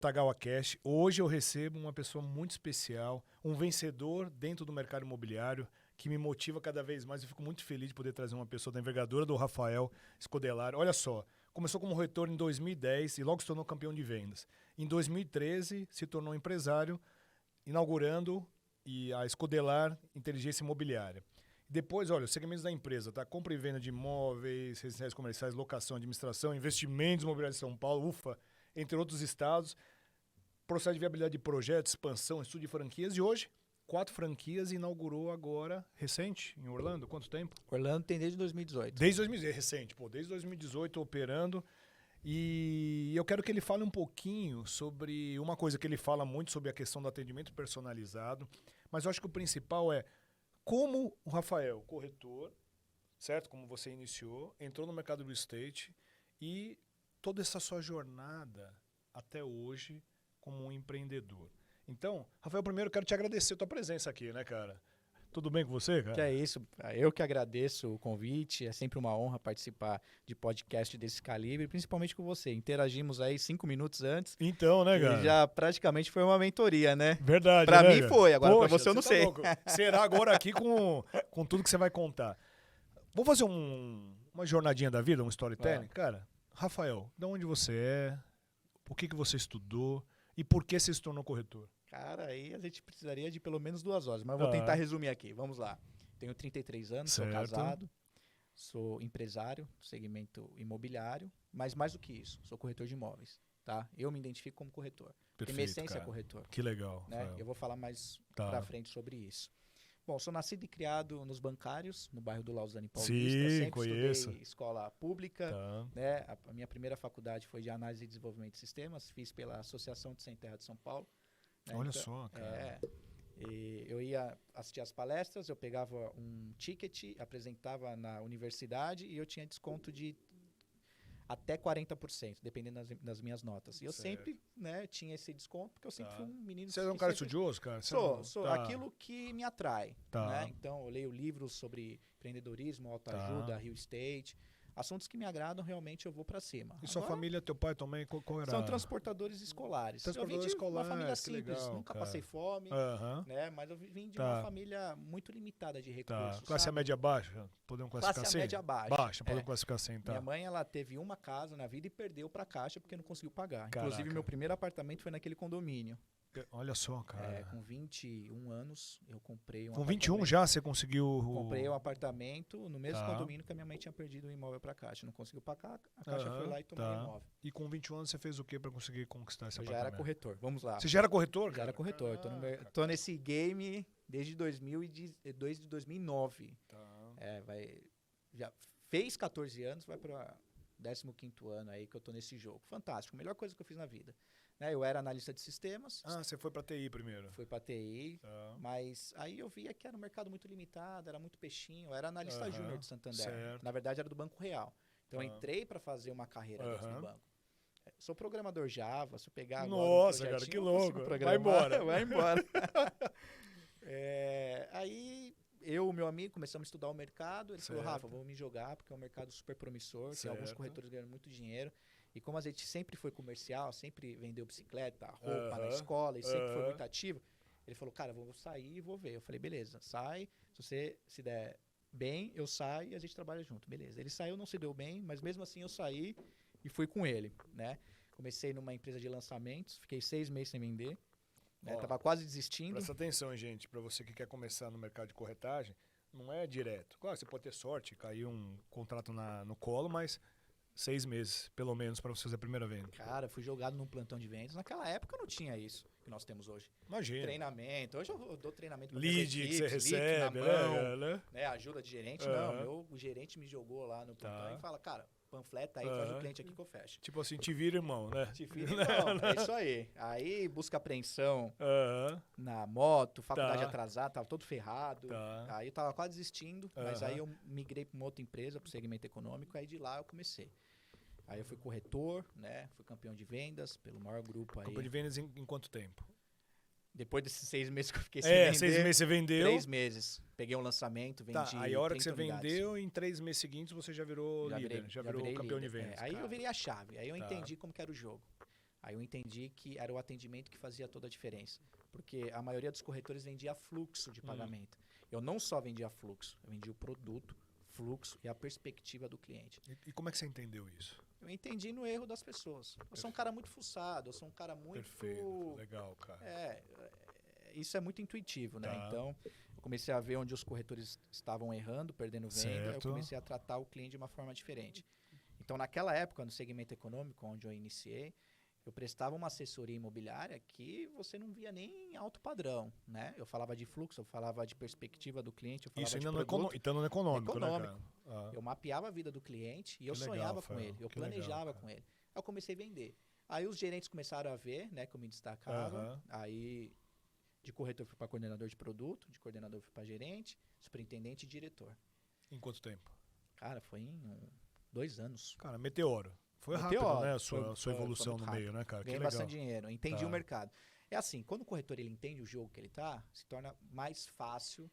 Tagawa Cash. Hoje eu recebo uma pessoa muito especial, um vencedor dentro do mercado imobiliário, que me motiva cada vez mais. Eu fico muito feliz de poder trazer uma pessoa da envergadura do Rafael Scodelari. Olha só, começou como corretor em 2010 e logo se tornou campeão de vendas. Em 2013 se tornou empresário, inaugurando a Scodelari Inteligência Imobiliária. Depois, olha, os segmentos da empresa, tá? Compra e venda de imóveis, residenciais comerciais, locação, administração, investimentos imobiliários em São Paulo, UFA, entre outros estados, processo de viabilidade de projetos, expansão, estudo de franquias. E hoje, 4 franquias e inaugurou agora, recente, em Orlando. Quanto tempo? Orlando tem desde 2018. Desde 2018, recente. Desde 2018 operando. E eu quero que ele fale um pouquinho sobre uma coisa que ele fala muito sobre a questão do atendimento personalizado. Mas eu acho que o principal é como o Rafael, corretor, certo? Como você iniciou, entrou no mercado do estate e toda essa sua jornada até hoje como um empreendedor. Então, Rafael, primeiro eu quero te agradecer a tua presença aqui, né, cara? Tudo bem com você, cara? Que é isso, eu que agradeço o convite, é sempre uma honra participar de podcast desse calibre, principalmente com você. Interagimos aí 5 minutos antes. Então, né, cara? E já praticamente foi uma mentoria, né? Verdade, Pra né, mim cara? foi, agora Poxa, pra você eu não sei. Louco. Será agora aqui com tudo que você vai contar. Vamos fazer uma jornadinha da vida, um storytelling? Cara, Rafael, de onde você é? O que você estudou? E por que você se tornou corretor? Cara, aí a gente precisaria de pelo menos 2 horas, mas eu vou tentar resumir aqui. Vamos lá. Tenho 33 anos, certo. Sou casado, sou empresário do segmento imobiliário, mas mais do que isso, sou corretor de imóveis, tá? Eu me identifico como corretor. Perfeito, porque minha essência cara. É corretor. Que legal. Né? Eu vou falar mais pra frente sobre isso. Bom, sou nascido e criado nos bancários, no bairro do Lausanne Paulista. Sim, sempre conheço. Estudei escola pública. Né? A minha primeira faculdade foi de análise e desenvolvimento de sistemas. Fiz pela Associação de Sem Terra de São Paulo. Né? Olha então, só, cara. E eu ia assistir as palestras, eu pegava um ticket, apresentava na universidade e eu tinha desconto de até 40%, dependendo das minhas notas. E eu sempre, né, tinha esse desconto, porque eu sempre fui um menino... Você é um cara estudioso, cara? Sou aquilo que me atrai. Né? Então, eu leio livros sobre empreendedorismo, autoajuda, real estate. Assuntos que me agradam, realmente eu vou pra cima. E sua família, teu pai também, qual era? São transportadores escolares. Transportadores eu vim de escolares, uma família simples, legal, nunca cara. passei fome, né? Mas eu vim de uma família muito limitada de recursos. Classe média baixa, podemos classificar assim? Classe média baixa. Podemos classificar assim, tá. Minha mãe, ela teve uma casa na vida e perdeu pra Caixa porque não conseguiu pagar. Caraca. Inclusive, meu primeiro apartamento foi naquele condomínio. Olha só, cara. Com 21 anos, eu comprei um Com 21 já você conseguiu... Comprei um apartamento no mesmo condomínio que a minha mãe tinha perdido o imóvel pra Caixa. Não conseguiu pagar, a Caixa foi lá e tomou o imóvel. E com 21 anos você fez o que pra conseguir conquistar esse apartamento? Eu já era corretor, vamos lá. Você já era corretor? Já era corretor. Tô nesse game desde 2009. Já fez 14 anos, vai para 15º ano aí que eu tô nesse jogo. Fantástico, melhor coisa que eu fiz na vida. Né? Eu era analista de sistemas. Você foi para TI primeiro? Fui para TI, mas aí eu via que era um mercado muito limitado, era muito peixinho. Eu era analista júnior de Santander. Certo. Na verdade, era do Banco Real. Então, eu entrei para fazer uma carreira dentro do banco. Sou programador Java, se eu pegar agora Nossa, cara, que louco. Vai embora. Vai embora. Aí... Eu e meu amigo começamos a estudar o mercado. Ele falou, Rafa, vamos me jogar, porque é um mercado super promissor. Tem alguns corretores ganhando muito dinheiro. E como a gente sempre foi comercial, sempre vendeu bicicleta, roupa na escola, e sempre foi muito ativo, ele falou, cara, vou sair e vou ver. Eu falei, beleza, sai. Se você se der bem, eu saio e a gente trabalha junto. Beleza. Ele saiu, não se deu bem, mas mesmo assim eu saí e fui com ele, né? Comecei numa empresa de lançamentos, fiquei 6 meses sem vender. Tava quase desistindo. Presta atenção, gente, para você que quer começar no mercado de corretagem, não é direto. Claro, você pode ter sorte, cair um contrato no colo, mas 6 meses, pelo menos, para você fazer a primeira venda. Cara, fui jogado num plantão de vendas. Naquela época não tinha isso que nós temos hoje. Imagina. Treinamento. Hoje eu dou treinamento para lead que você recebe, né? Ajuda de gerente. Não, o gerente me jogou lá no plantão e fala, cara, panfleta aí, traz o cliente aqui que eu fecho. Tipo assim, te vira irmão, né? Te vira irmão, é isso aí. Aí busca apreensão na moto, faculdade atrasada, tava todo ferrado. Aí eu tava quase desistindo, mas aí eu migrei para uma outra empresa, para o segmento econômico, aí de lá eu comecei. Aí eu fui corretor, né? Fui campeão de vendas pelo maior grupo aí. Campeão de vendas em quanto tempo? Depois desses 6 meses que eu fiquei sem vender. 6 meses você vendeu. 3 meses. Peguei um lançamento, vendi. Aí a hora que você unidades. vendeu, em 3 meses seguintes você já virou líder, já virou campeão líder. de vendas. Aí eu virei a chave. Aí eu entendi como que era o jogo. Aí eu entendi que era o atendimento que fazia toda a diferença. Porque a maioria dos corretores vendia fluxo de pagamento. Eu não só vendia fluxo, eu vendia o produto, fluxo e a perspectiva do cliente. E como é que você entendeu isso? Eu entendi no erro das pessoas. Eu sou um cara muito fuçado, eu sou um cara muito... Perfeito, legal, cara. Isso é muito intuitivo, né? Tá. Então, eu comecei a ver onde os corretores estavam errando, perdendo venda, eu comecei a tratar o cliente de uma forma diferente. Então, naquela época, no segmento econômico, onde eu iniciei, eu prestava uma assessoria imobiliária que você não via nem em alto padrão, né? Eu falava de fluxo, eu falava de perspectiva do cliente, eu falava isso de ainda produto. então não é econômico, né, cara? Eu mapeava a vida do cliente e eu sonhava com ele, eu planejava com ele. Aí eu comecei a vender. Aí os gerentes começaram a ver, né, que eu me destacava. Aí de corretor fui para coordenador de produto, de coordenador fui para gerente, superintendente e diretor. Em quanto tempo? Cara, foi em 2 anos. Cara, meteoro. Foi rápido, né? A sua evolução no meio, né, cara? Ganhei bastante dinheiro, entendi o mercado. É assim, quando o corretor ele entende o jogo que ele tá, se torna mais fácil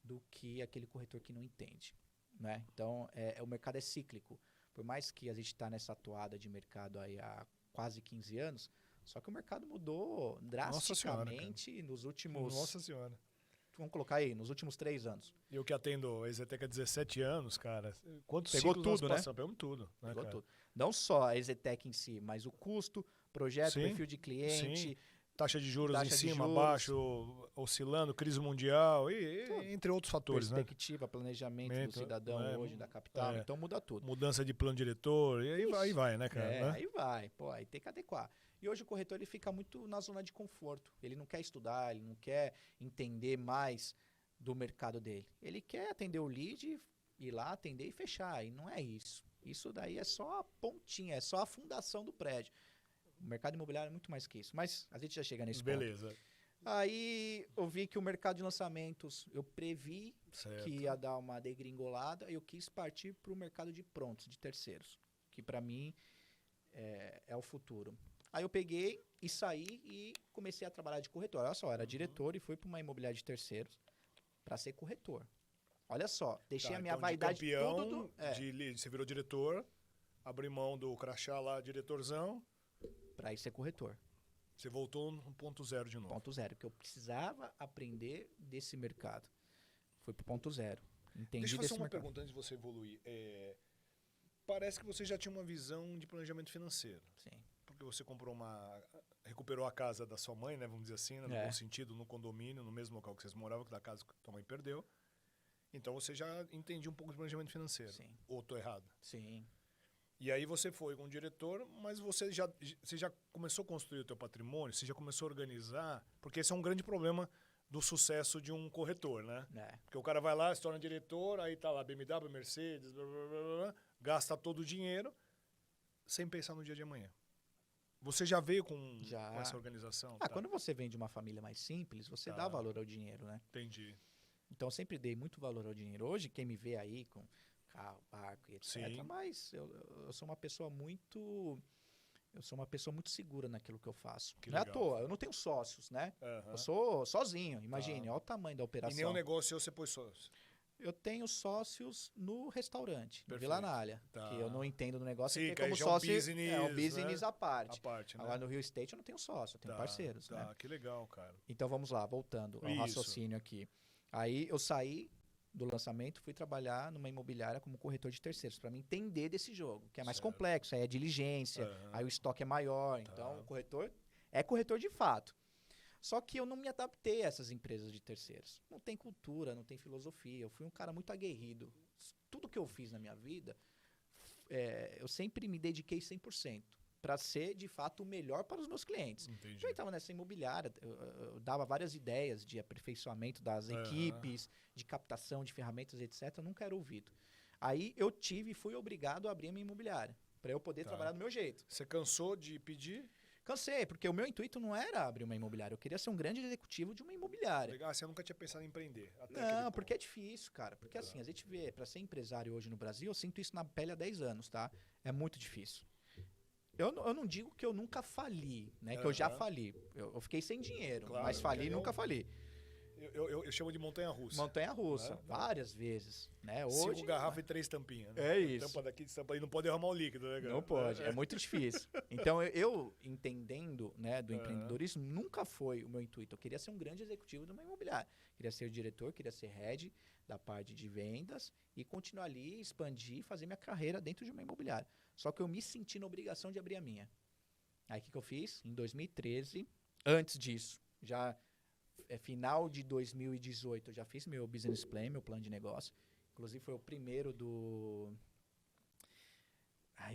do que aquele corretor que não entende, né? Então, o mercado é cíclico. Por mais que a gente está nessa atuada de mercado aí há quase 15 anos, só que o mercado mudou drasticamente nos últimos... Nossa Senhora. Vamos colocar aí, nos últimos 3 anos. Eu que atendo a Exetec há 17 anos, cara. Quantos Pegou tudo, né? Pegamos tudo. Pegou tudo. Não só a Exetec em si, mas o custo, projeto, perfil de cliente... Taxa de juros em cima, abaixo, oscilando, crise mundial, entre outros fatores, perspectiva, planejamento do cidadão hoje, da capital, então muda tudo. Mudança de plano diretor, e aí vai, né, cara? Aí vai, aí tem que adequar. E hoje o corretor ele fica muito na zona de conforto. Ele não quer estudar, ele não quer entender mais do mercado dele. Ele quer atender o lead, ir lá, atender e fechar. E não é isso. Isso daí é só a pontinha, é só a fundação do prédio. O mercado imobiliário é muito mais que isso. Mas a gente já chega nesse ponto. Beleza. Aí eu vi que o mercado de lançamentos, eu previ que ia dar uma degringolada. Eu quis partir para o mercado de prontos, de terceiros. Que para mim é o futuro. Aí eu peguei e saí e comecei a trabalhar de corretor. Olha só, eu era diretor e fui para uma imobiliária de terceiros para ser corretor. Olha só, deixei a minha vaidade de campeão, você virou diretor, abriu mão do crachá lá, diretorzão. Para ir ser corretor. Você voltou no ponto zero de novo. Ponto zero, porque eu precisava aprender desse mercado. Fui pro ponto zero. Entendi. Deixa eu fazer uma pergunta antes de você evoluir. Parece que você já tinha uma visão de planejamento financeiro. Sim. Porque você recuperou a casa da sua mãe, né? Vamos dizer assim, né, no bom sentido, no condomínio, no mesmo local que vocês moravam, que da casa que tua mãe perdeu. Então você já entendia um pouco de planejamento financeiro. Sim. Ou estou errado? Sim. E aí você foi com o diretor, mas você já começou a construir o teu patrimônio, você já começou a organizar, porque esse é um grande problema do sucesso de um corretor, né? Porque o cara vai lá, se torna diretor, aí tá lá BMW, Mercedes, blá, blá, blá, blá, gasta todo o dinheiro sem pensar no dia de amanhã. Você já veio com essa organização? Quando você vem de uma família mais simples, você dá valor ao dinheiro, né? Entendi. Então eu sempre dei muito valor ao dinheiro. Hoje quem me vê aí com carro, barco e etc. Sim. Mas eu sou uma pessoa muito... Eu sou uma pessoa muito segura naquilo que eu faço. Que não legal. É à toa, eu não tenho sócios, né? Eu sou sozinho, imagine, olha o tamanho da operação. E nenhum negócio você pôs sócio? Eu tenho sócios no restaurante, no Vila Anália, que eu não entendo do negócio. Sim, que como sócio é um business à parte. Né? Agora no Rio Estate eu não tenho sócio, eu tenho parceiros. Né? Que legal, cara. Então vamos lá, voltando ao raciocínio aqui. Aí eu saí do lançamento, fui trabalhar numa imobiliária como corretor de terceiros, para me entender desse jogo, que é mais complexo, aí é diligência, aí o estoque é maior, então o corretor é corretor de fato. Só que eu não me adaptei a essas empresas de terceiros. Não tem cultura, não tem filosofia, eu fui um cara muito aguerrido. Tudo que eu fiz na minha vida, eu sempre me dediquei 100%. Para ser, de fato, o melhor para os meus clientes. Entendi. Eu estava nessa imobiliária, eu dava várias ideias de aperfeiçoamento das equipes, de captação de ferramentas, etc. Eu nunca era ouvido. Aí eu fui obrigado a abrir a minha imobiliária, para eu poder trabalhar do meu jeito. Você cansou de pedir? Cansei, porque o meu intuito não era abrir uma imobiliária, eu queria ser um grande executivo de uma imobiliária. Legal, você nunca tinha pensado em empreender? Não, porque é difícil, cara. Porque assim, a gente vê, para ser empresário hoje no Brasil, eu sinto isso na pele há 10 anos, tá? É muito difícil. Eu não digo que eu nunca fali, né? Que eu já fali. Eu fiquei sem dinheiro, mas fali e nunca fali. Eu chamo de montanha-russa. Montanha-russa, Né? várias vezes. Né? Hoje, 5 Hoje, garrafas e 3 tampinhas. Né? É isso. Tampa daqui, tampa ali, não pode derramar o líquido, né, cara? Não pode, é muito difícil. Então, eu entendendo, né, do empreendedorismo, nunca foi o meu intuito. Eu queria ser um grande executivo de uma imobiliária. Queria ser o diretor, queria ser head da parte de vendas e continuar ali, expandir, fazer minha carreira dentro de uma imobiliária. Só que eu me senti na obrigação de abrir a minha. Aí, o que eu fiz? Em 2013, antes disso, já final de 2018, eu já fiz meu business plan, meu plano de negócio. Inclusive, foi o primeiro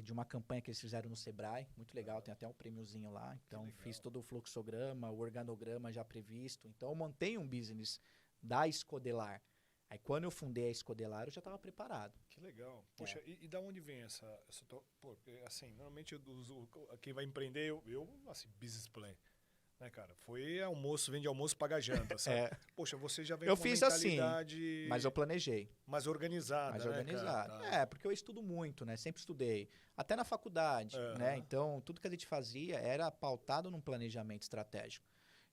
de uma campanha que eles fizeram no Sebrae, muito legal, tem até um prêmiozinho lá. Então, fiz todo o fluxograma, o organograma já previsto. Então, eu montei um business da Escodelar. Aí, quando eu fundei a Escodelar, eu já estava preparado. Que legal. Poxa, e da onde vem essa pô, assim, normalmente quem vai empreender, assim, business plan. Né, cara? Foi almoço, vende almoço, paga janta, sabe? Poxa, você já vem eu com fiz uma mentalidade... assim, mas eu planejei. Mais organizada, Mais né, organizado. cara? Tá. Porque eu estudo muito, né? Sempre estudei. Até na faculdade, né? Então, tudo que a gente fazia era pautado num planejamento estratégico.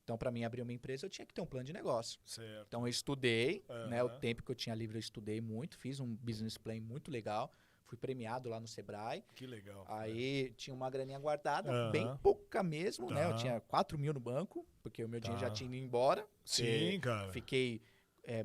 Então, para mim abrir uma empresa, eu tinha que ter um plano de negócio. Certo. Então, eu estudei, né? O tempo que eu tinha livre, eu estudei muito. Fiz um business plan muito legal. Fui premiado lá no Sebrae. Que legal. Aí tinha uma graninha guardada, bem pouca mesmo, né? Eu tinha 4 mil no banco, porque o meu dinheiro já tinha ido embora. Sim, cara. Fiquei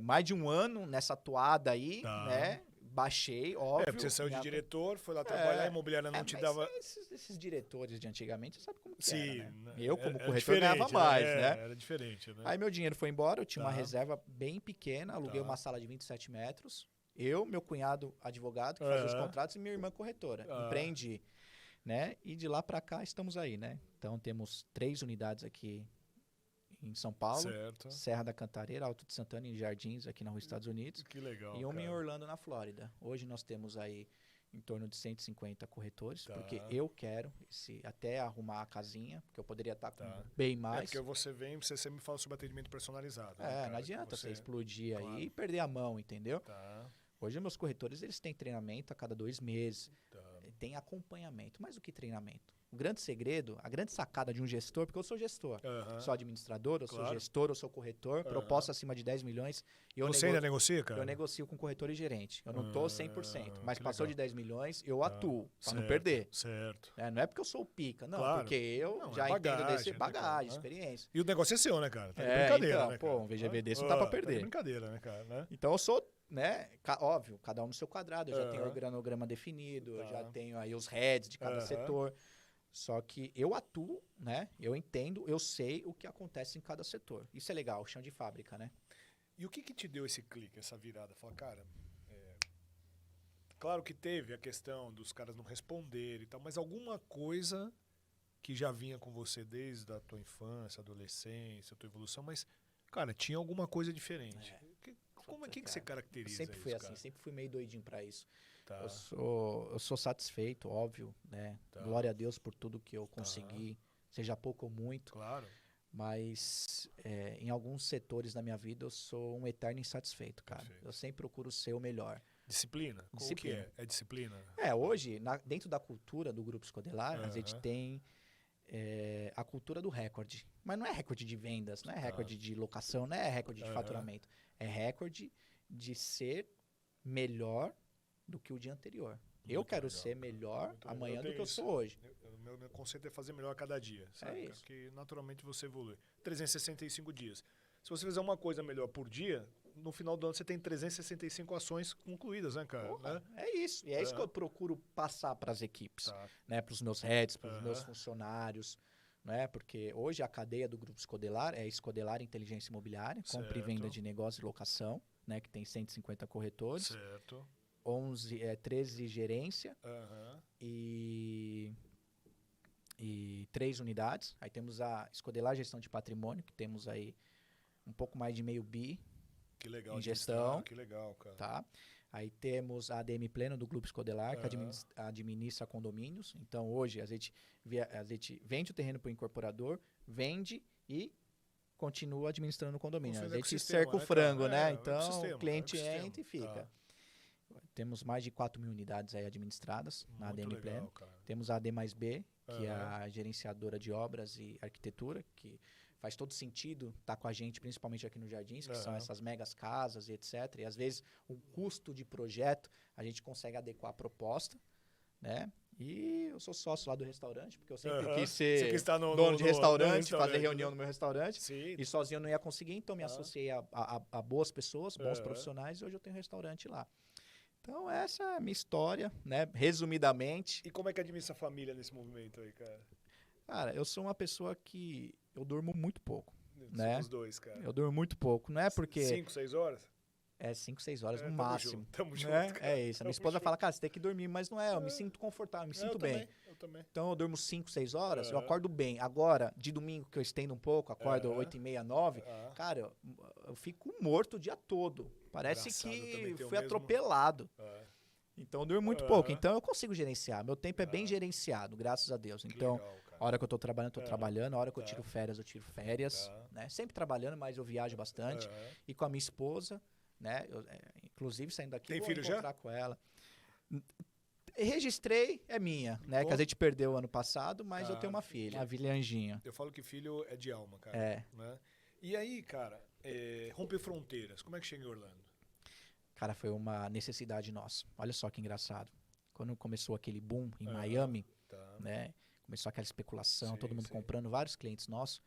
mais de um ano nessa toada aí, né? Baixei, óbvio. Porque você saiu de diretor, foi lá trabalhar, a imobiliária não te dava... Esses diretores de antigamente, você sabe como que Sim, era, né? Eu, como corretor, ganhava ganhava mais, né? Era diferente, né? Aí meu dinheiro foi embora, eu tinha uma reserva bem pequena, aluguei uma sala de 27 metros. Eu, meu cunhado advogado, que fazia os contratos, e minha irmã corretora. Empreendi, né? E de lá para cá estamos aí, né? Então temos 3 unidades aqui em São Paulo, certo. Serra da Cantareira, Alto de Santana e Jardins, aqui nos Estados Unidos. Que legal, e uma em Orlando, na Flórida. Hoje nós temos aí em torno de 150 corretores, porque eu quero até arrumar a casinha, porque eu poderia estar com bem mais. Porque você sempre me fala sobre atendimento personalizado. Né, não adianta você explodir aí e perder a mão, entendeu? Hoje meus corretores, eles têm treinamento a cada 2 meses, tem acompanhamento. Mas o que treinamento? O grande segredo, a grande sacada de um gestor, porque eu sou gestor, sou administrador, eu sou gestor, eu sou corretor, proposta acima de 10 milhões. Você ainda negocia, cara? Eu negocio com corretor e gerente. Eu não estou 100%, mas passou de 10 milhões, eu atuo, para não perder. Certo. Não é porque eu sou o pica, não, porque eu já entendo desse bagagem, experiência. E o negócio é seu, né, cara? Tá de brincadeira, então, né, cara? um VGV desse não dá para perder. Tá de brincadeira, né, cara? Né? Então eu sou... Né? Óbvio, cada um no seu quadrado. Eu já tenho o organograma definido, eu já tenho aí os heads de cada setor. Só que eu atuo, né? Eu entendo, eu sei o que acontece em cada setor. Isso é legal, chão de fábrica, né? E o que te deu esse clique, essa virada? Fala, cara, claro que teve a questão dos caras não responderem e tal, mas alguma coisa que já vinha com você desde a tua infância, adolescência, a tua evolução, mas, cara, tinha alguma coisa diferente. Como é que você caracteriza isso? Sempre fui assim, sempre fui meio doidinho pra isso. Tá. Eu sou satisfeito, óbvio, né? Glória a Deus por tudo que eu consegui, seja pouco ou muito. Claro. Mas em alguns setores da minha vida eu sou um eterno insatisfeito, cara. Perfeito. Eu sempre procuro ser o melhor. Disciplina? Como que é? É disciplina? Hoje, dentro da cultura do Grupo Escodelar, a gente tem a cultura do recorde. Mas não é recorde de vendas, não é recorde de locação, não é recorde de faturamento. É recorde de ser melhor do que o dia anterior. Eu quero ser melhor amanhã do que eu sou hoje. Meu conceito é fazer melhor a cada dia. Sabe? Isso. Porque naturalmente você evolui. 365 dias. Se você fizer uma coisa melhor por dia, no final do ano você tem 365 ações concluídas, né, cara? Porra, é isso. E é isso que eu procuro passar para as equipes, né? Para os meus heads, para os meus funcionários. Né? Porque hoje a cadeia do Grupo Escodelar é Escodelar Inteligência Imobiliária, compra e venda de negócio e locação, né? Que tem 150 corretores, 13 gerência e 3 unidades. Aí temos a Escodelar Gestão de Patrimônio, que temos aí um pouco mais de meio bi em gestão. Que legal, cara. Tá? Aí temos a ADM Pleno do Grupo Escodelar, que administra condomínios. Então, hoje, a gente vende o terreno para o incorporador, vende e continua administrando o condomínio. A gente cerca o frango, né? Então, o cliente entra e fica. Temos mais de 4 mil unidades aí administradas na ADM Pleno. Temos a AD mais B, que é a gerenciadora de obras e arquitetura, que faz todo sentido estar com a gente, principalmente aqui no Jardins, que são essas megas casas e etc. E às vezes o custo de projeto a gente consegue adequar a proposta, né? E eu sou sócio lá do restaurante, porque eu sempre quis ser dono de restaurante, fazer reunião no meu restaurante. Sim. E sozinho eu não ia conseguir, então me associei a boas pessoas, bons profissionais, e hoje eu tenho um restaurante lá. Então essa é a minha história, né? Resumidamente. E como é que administra a família nesse movimento aí, cara? Cara, eu sou uma pessoa que eu durmo muito pouco, né? Somos dois, cara. Eu durmo muito pouco, não é porque... 5, 6 horas? É 5, 6 horas no Tamo máximo. Tamo junto, né? cara. É isso. A minha esposa fala, cara, você tem que dormir, mas não é. Eu me sinto confortável, eu me sinto bem. Eu também. Então eu durmo 5, 6 horas, eu acordo bem. Agora, de domingo que eu estendo um pouco, acordo 8h30, 9, cara, eu fico morto o dia todo. Parece que fui atropelado. Então eu durmo muito pouco. Então eu consigo gerenciar. Meu tempo é bem gerenciado, graças a Deus. Então, legal, a hora que eu tô trabalhando. A hora que eu tiro férias, eu tiro férias. Né? Sempre trabalhando, mas eu viajo bastante. E com a minha esposa, né? Inclusive, saindo daqui, tem vou filho encontrar já? Com ela. Registrei, é minha, né? Que a gente perdeu ano passado, mas eu tenho uma filha, a Vilhanjinha. Eu falo que filho é de alma, cara. É. Né? E aí, cara, romper fronteiras, como é que chega em Orlando? Cara, foi uma necessidade nossa. Olha só que engraçado. Quando começou aquele boom em Miami, né? Começou aquela especulação, todo mundo comprando, vários clientes nossos.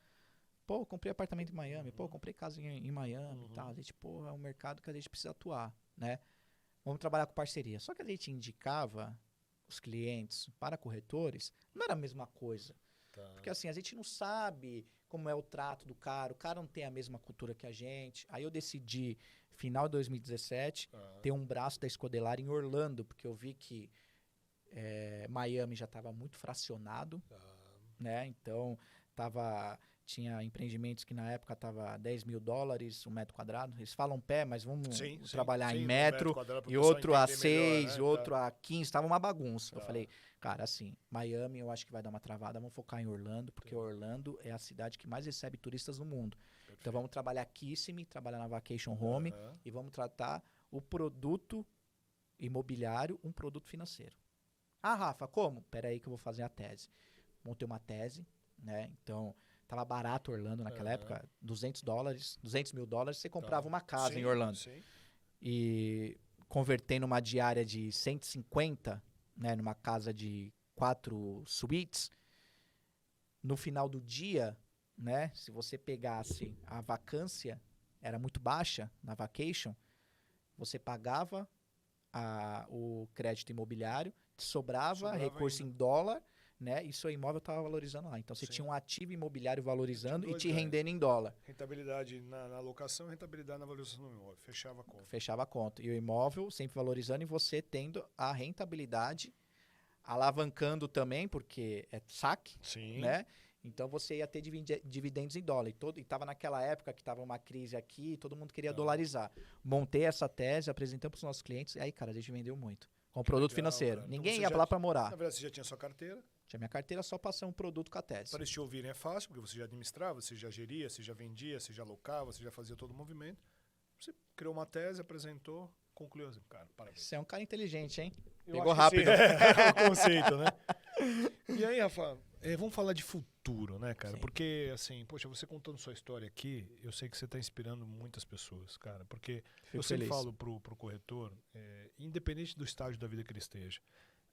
Pô, comprei apartamento em Miami, pô, comprei casa em Miami e tal. A gente, pô, é um mercado que a gente precisa atuar, né? Vamos trabalhar com parceria. Só que a gente indicava os clientes para corretores, não era a mesma coisa. Porque assim, a gente não sabe como é o trato do cara, o cara não tem a mesma cultura que a gente. Aí eu decidi, final de 2017, ter um braço da Escodelar em Orlando, porque eu vi que Miami já estava muito fracionado, né? Então, tinha empreendimentos que na época estava $10.000 um metro quadrado. Eles falam pé, mas vamos trabalhar em metro e outro a 6, né? Outro a 15, estava uma bagunça. Eu falei, cara, assim, Miami eu acho que vai dar uma travada, vamos focar em Orlando, porque Orlando é a cidade que mais recebe turistas no mundo. Perfeito. Então vamos trabalhar Kissimmee, trabalhar na Vacation Home e vamos tratar o produto imobiliário, um produto financeiro. Ah, Rafa, como? Pera aí que eu vou fazer a tese. Montei uma tese, né? Então, tava barato Orlando naquela época, $200.000, você comprava uma casa em Orlando. Sim. E convertendo uma diária de 150, né, numa casa de 4 suítes, no final do dia, né, se você pegasse a vacância, era muito baixa na vacation, você pagava o crédito imobiliário, sobrava recurso ainda em dólar, né? E seu imóvel estava valorizando lá. Então você tinha um ativo imobiliário valorizando e te rendendo em dólar. Rentabilidade na locação, rentabilidade na valorização do imóvel. Fechava a conta. Fechava a conta. E o imóvel sempre valorizando e você tendo a rentabilidade, alavancando também, porque é saque, né? Então você ia ter dividendos em dólar. E estava naquela época que estava uma crise aqui, todo mundo queria dolarizar. Montei essa tese, apresentei para os nossos clientes, e aí, cara, a gente vendeu muito. Com produto financeiro. Cara. Ninguém ia lá para morar. Na verdade, você já tinha sua carteira? Tinha minha carteira, só passei um produto com a tese. Para eles te ouvirem é fácil, porque você já administrava, você já geria, você já vendia, você já alocava, você já fazia todo o movimento. Você criou uma tese, apresentou, concluiu. Cara, parabéns. Você é um cara inteligente, hein? Pegou rápido. É o conceito, né? E aí, Rafa, vamos falar de futuro, né, cara? Sim. Porque, assim, poxa, você contando sua história aqui, eu sei que você está inspirando muitas pessoas, cara. Porque eu sempre falo pro corretor, independente do estágio da vida que ele esteja,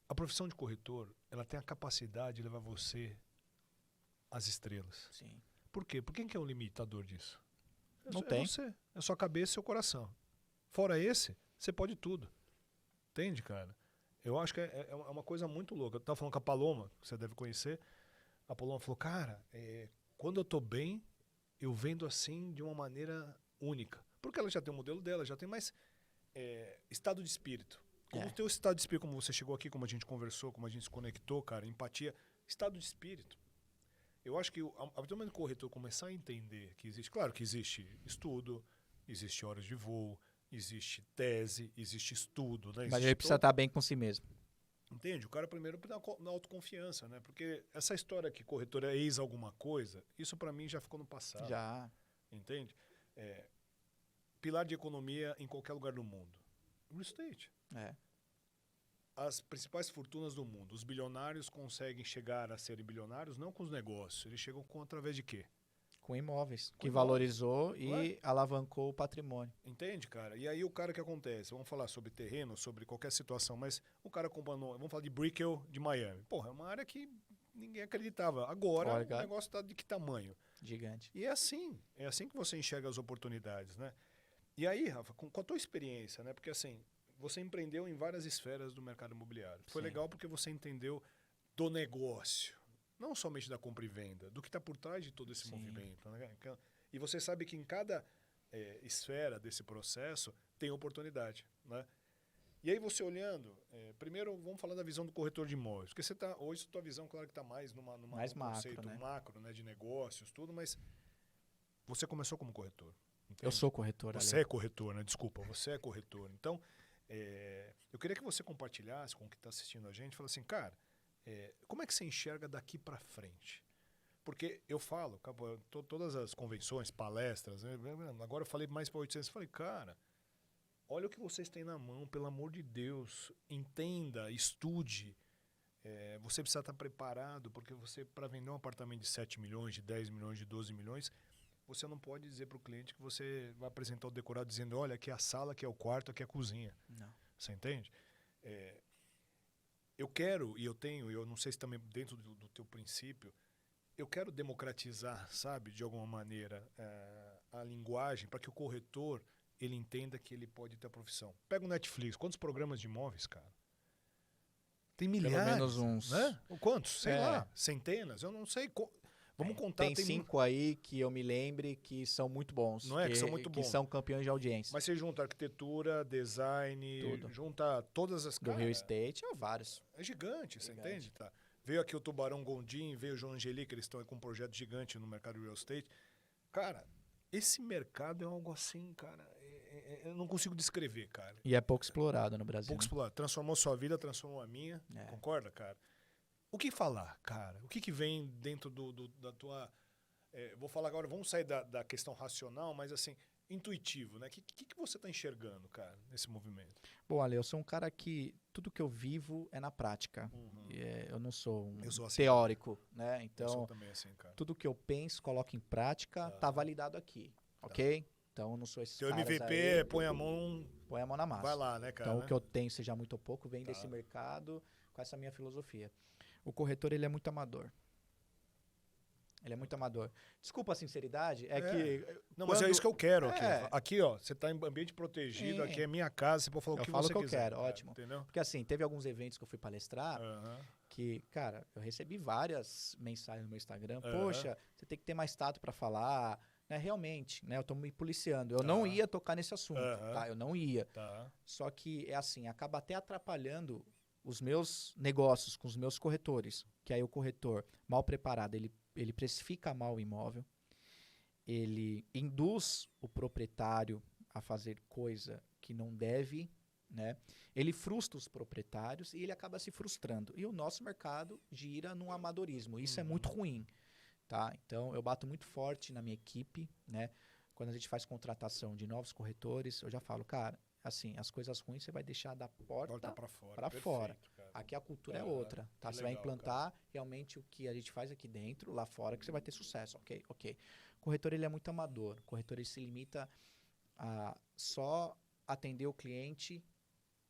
a profissão de corretor, ela tem a capacidade de levar você às estrelas. Sim. Por quê? Por quem que é o limitador disso? Não tem. É você. É sua cabeça e seu coração. Fora esse, você pode tudo. Entende, cara? Eu acho que é uma coisa muito louca. Eu estava falando com a Paloma, que você deve conhecer. A Paloma falou, cara, quando eu tô bem, eu vendo assim de uma maneira única. Porque ela já tem o modelo dela, já tem mais estado de espírito. Como o teu estado de espírito, como você chegou aqui, como a gente conversou, como a gente se conectou, cara, empatia, estado de espírito. Eu acho que a partir do momento que o corretor começar a entender que existe, claro que existe estudo, existe horas de voo, existe tese, existe estudo, né? Mas ele precisa estar bem com si mesmo. Entende? O cara primeiro na autoconfiança, né? Porque essa história que corretor é ex alguma coisa, isso para mim já ficou no passado. Já. Entende? Pilar de economia em qualquer lugar do mundo. Real estate. as principais fortunas do mundo. Os bilionários conseguem chegar a serem bilionários não com os negócios. Eles chegam através de quê? Com imóveis, Com que imóveis. valorizou e alavancou o patrimônio. Entende, cara? E aí o cara que acontece? Vamos falar sobre terreno, sobre qualquer situação, mas o cara comprando, vamos falar de Brickell de Miami. Porra, é uma área que ninguém acreditava. Agora Olha, o negócio tá de que tamanho? Gigante. E é assim que você enxerga as oportunidades, né? E aí, Rafa, com a tua experiência, né? Porque assim, você empreendeu em várias esferas do mercado imobiliário. Foi Sim. legal porque você entendeu do negócio. Não somente da compra e venda, do que está por trás de todo esse Sim. movimento. Né? E você sabe que em cada esfera desse processo tem oportunidade. Né? E aí você olhando, primeiro vamos falar da visão do corretor de imóveis. Porque você tá, hoje a tua visão, claro que está mais num Mais macro, conceito né? macro, né, de negócios, tudo, mas você começou como corretor. Entende? Eu sou corretor. Você é corretor, né? Desculpa, você é corretor. Então, eu queria que você compartilhasse com quem está assistindo a gente, falasse assim, cara, como é que você enxerga daqui para frente? Porque eu falo, todas as convenções, palestras, né? Agora eu falei mais para 800, eu falei, cara, olha o que vocês têm na mão, pelo amor de Deus, entenda, estude. Você precisa estar preparado, porque você, para vender um apartamento de 7 milhões, de 10 milhões, de 12 milhões, você não pode dizer para o cliente que você vai apresentar o decorado dizendo, olha, aqui é a sala, aqui é o quarto, aqui é a cozinha. Não. Você entende? Eu quero, e eu tenho, eu não sei se também dentro do teu princípio, eu quero democratizar, sabe, de alguma maneira, a linguagem para que o corretor ele entenda que ele pode ter a profissão. Pega o Netflix, quantos programas de imóveis, cara? Tem milhares. Pelo menos uns. Né? Quantos? Sei lá, centenas, eu não sei. Vamos contar. Tem 5 aí que eu me lembre que são muito bons. Não é? Que são muito bons. Que são campeões de audiência. Mas você junta arquitetura, design, Tudo. junta todas as... Do real estate, vários. É gigante, você entende? Tá. Veio aqui o Tubarão Gondim, veio o João Angelique, eles estão aí com um projeto gigante no mercado de real estate. Cara, esse mercado é algo assim, cara, eu não consigo descrever, cara. E é pouco explorado no Brasil. Pouco explorado. Transformou sua vida, transformou a minha. Concorda, cara? O que falar, cara? O que vem dentro da tua... vou falar agora, vamos sair da questão racional, mas assim, intuitivo, né? O que você está enxergando, cara, nesse movimento? Bom, Ale, eu sou um cara que tudo que eu vivo é na prática. Uhum. Eu não sou um assim, teórico, né? Eu sou Então, também assim, cara. tudo que eu penso, coloco em prática, tá validado aqui, ok? Então, eu não sou esse Teu caras MVP aí, põe a mão na massa. Vai lá, né, cara? Então, o que eu tenho, seja muito ou pouco, vem desse mercado com essa minha filosofia. O corretor, ele é muito amador. Ele é muito amador. Desculpa a sinceridade, que... Não, mas é isso que eu quero aqui. Aqui, ó, você tá em ambiente protegido, aqui é minha casa, você pode falar o que você quiser. Eu falo o que eu quero, cara, ótimo. Entendeu? Porque assim, teve alguns eventos que eu fui palestrar, que, cara, eu recebi várias mensagens no meu Instagram. Poxa, você tem que ter mais tato para falar, né? Realmente, né? Eu tô me policiando. Eu não ia tocar nesse assunto, tá? Eu não ia. Só que é assim, acaba até atrapalhando os meus negócios com os meus corretores. Que aí o corretor, mal preparado, ele precifica mal o imóvel, ele induz o proprietário a fazer coisa que não deve, né? Ele frustra os proprietários e ele acaba se frustrando. E o nosso mercado gira no amadorismo. Isso é muito ruim, tá? Então, eu bato muito forte na minha equipe, né? Quando a gente faz contratação de novos corretores, eu já falo, cara, assim, as coisas ruins você vai deixar da porta para fora. Aqui a cultura é outra, tá? Você vai implantar realmente o que a gente faz aqui dentro, lá fora, que você vai ter sucesso, ok? O corretor, ele é muito amador. O corretor, ele se limita a só atender o cliente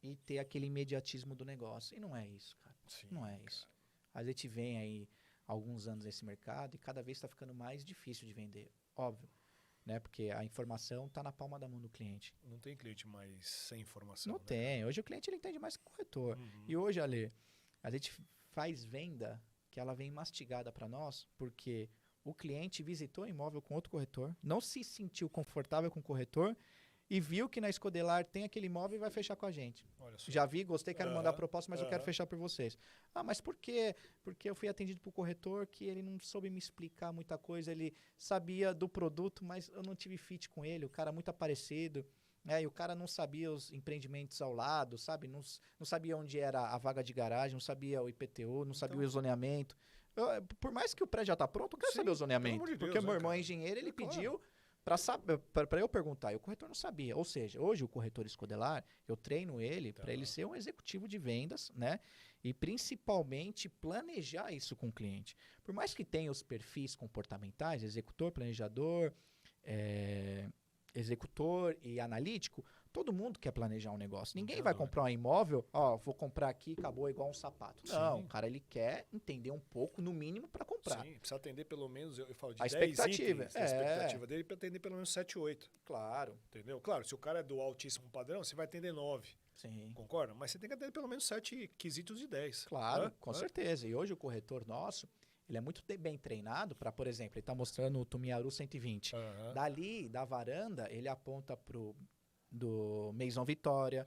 e ter aquele imediatismo do negócio. E não é isso, cara. Sim, não é isso. A gente vem aí alguns anos nesse mercado e cada vez está ficando mais difícil de vender. Óbvio. Né? Porque a informação está na palma da mão do cliente. Não tem cliente mais sem informação. Não né? tem. Hoje o cliente ele entende mais que o corretor. E hoje, Ale, a gente faz venda que ela vem mastigada para nós porque o cliente visitou o imóvel com outro corretor, não se sentiu confortável com o corretor e viu que na Escodelar tem aquele imóvel e vai fechar com a gente. Já vi, gostei, quero mandar a proposta, mas eu quero fechar por vocês. Ah, mas por quê? Porque eu fui atendido por corretor que ele não soube me explicar muita coisa, ele sabia do produto, mas eu não tive fit com ele, o cara muito aparecido, né? E o cara não sabia os empreendimentos ao lado, sabe? Não sabia onde era a vaga de garagem, não sabia o IPTU, não sabia o zoneamento. Por mais que o prédio já está pronto, eu quero saber o zoneamento. De Deus, porque meu irmão cara. é engenheiro, ele pediu... Para eu perguntar, e o corretor não sabia. Ou seja, hoje o corretor escodelar, eu treino ele para ele ser um executivo de vendas, né? E principalmente planejar isso com o cliente. Por mais que tenha os perfis comportamentais, executor, planejador, executor e analítico, todo mundo quer planejar um negócio. Ninguém vai comprar um imóvel, vou comprar aqui, acabou igual um sapato. Não, o cara ele quer entender um pouco, no mínimo, para comprar. Sim, precisa atender pelo menos, eu falo de a 10 expectativa. itens, a expectativa dele para atender pelo menos 7, 8. Claro. Entendeu? Claro, se o cara é do altíssimo padrão, você vai atender 9. Sim. Concorda? Mas você tem que atender pelo menos 7 quesitos de 10. Claro, com certeza. E hoje o corretor nosso, ele é muito bem treinado para, por exemplo, ele está mostrando o Tumiaru 120. Dali, da varanda, ele aponta do Maison Vitória,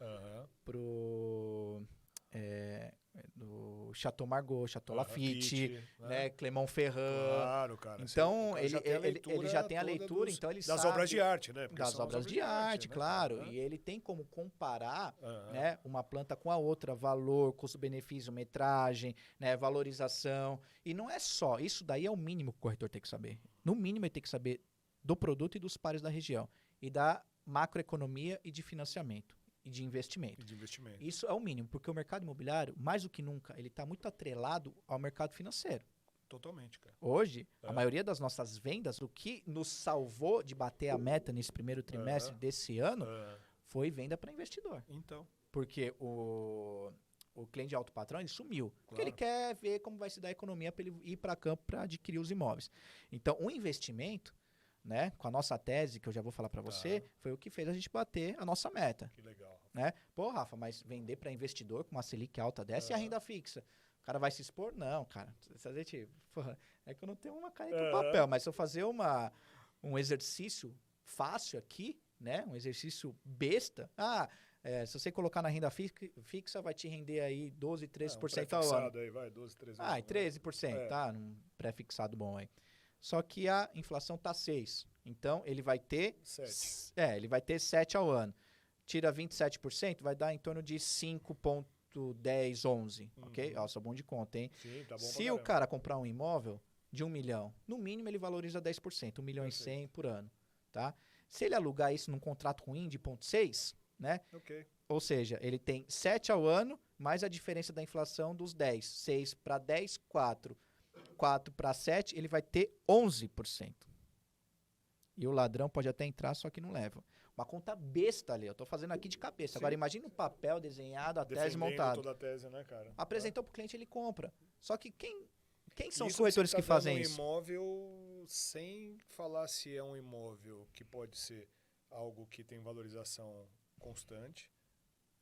do Chateau Margaux, Chateau Lafite, né? Clermont Ferrand. Claro, cara. Então, ele já tem a leitura, então ele das sabe... obras de arte, né? Porque das obras de arte, claro. E ele tem como comparar né, uma planta com a outra, valor, custo-benefício, metragem, né, valorização. E não é só, isso daí é o mínimo que o corretor tem que saber. No mínimo, ele tem que saber do produto e dos pares da região. E da macroeconomia e de financiamento. E de investimento. Isso é o mínimo, porque o mercado imobiliário, mais do que nunca, ele está muito atrelado ao mercado financeiro. Totalmente, cara. Hoje, a maioria das nossas vendas, o que nos salvou de bater a meta nesse primeiro trimestre desse ano, foi venda para investidor. Então. Porque o cliente de alto padrão, ele sumiu. Claro. Porque ele quer ver como vai se dar a economia para ele ir para campo para adquirir os imóveis. Então, o investimento, né, com a nossa tese, que eu já vou falar para você, foi o que fez a gente bater a nossa meta. Que legal. Né? Pô, Rafa, mas vender para investidor com uma Selic alta dessa e a renda fixa? O cara vai se expor? Não, cara. Se a gente, é que eu não tenho uma caneta e papel, mas se eu fazer um exercício fácil aqui, né, um exercício besta, se você colocar na renda fixa, vai te render aí 12, 13% ao ano. Aí, vai, 12, 13%. 13%, tá? Um pré-fixado bom aí. Só que a inflação tá 6%. Então, ele vai ter 7. Ele vai ter 7 ao ano. Tira 27%, vai dar em torno de 5,10, 11. Ok? Sou bom de conta, hein? Sim, tá bom. Se o cara comprar um imóvel de 1 milhão, no mínimo ele valoriza 10%, 1 milhão e 100 por ano. Tá? Se ele alugar isso num contrato ruim de 0,6, né? Ok. Ou seja, ele tem 7 ao ano, mais a diferença da inflação dos 10. 6 para 10, 4. 4 para 7, ele vai ter 11%. E o ladrão pode até entrar, só que não leva. Uma conta besta ali, eu tô fazendo aqui de cabeça. Sim. Agora imagina um papel desenhado, a tese montada. Toda a tese, né, cara? Apresentou pro cliente, ele compra. Só que quem são os corretores que fazem isso? Um imóvel sem falar se é um imóvel que pode ser algo que tem valorização constante,